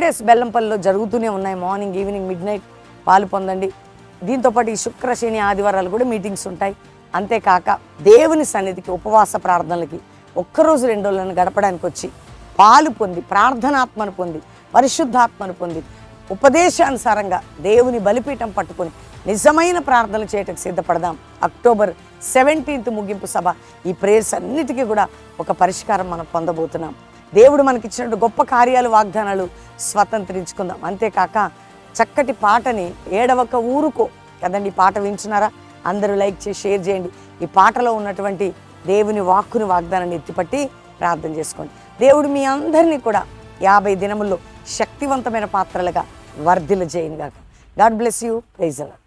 Days బెల్లంపల్లిలో జరుగుతూనే ఉన్నాయి. Morning, evening, mid night పాలు పొందండి. దీంతోపాటు ఈ శుక్ర, శని, ఆదివారాలు కూడా మీటింగ్స్ ఉంటాయి. అంతేకాక దేవుని సన్నిధికి ఉపవాస ప్రార్థనలకి ఒక్కరోజు 2 రోజులను గడపడానికి వచ్చి పాలు పొంది, ప్రార్థనాత్మను పొంది, పరిశుద్ధాత్మను పొంది, ఉపదేశానుసారంగా దేవుని బలిపీఠం పట్టుకొని నిజమైన ప్రార్థనలు చేయటకు సిద్ధపడదాం. అక్టోబర్ 17 ముగింపు సభ. ఈ ప్రేయర్స్ అన్నిటికీ కూడా ఒక పరిష్కారం మనం పొందబోతున్నాం. దేవుడు మనకిచ్చినట్టు గొప్ప కార్యాలు, వాగ్దానాలు స్వతంత్రించుకుందాం. అంతేకాక చక్కటి పాటని ఏడవక ఊరుకో కదండి, ఈ పాట వింటున్నారా? అందరూ లైక్ చేసి షేర్ చేయండి. ఈ పాటలో ఉన్నటువంటి దేవుని వాక్కుని, వాగ్దానాన్ని ఎత్తిపట్టి ప్రార్థన చేసుకోండి. దేవుడు మీ అందరినీ కూడా 50 దినముల్లో శక్తివంతమైన పాత్రలుగా వర్ధిల్ల చేయనుగాక. God bless you. Praise the lord.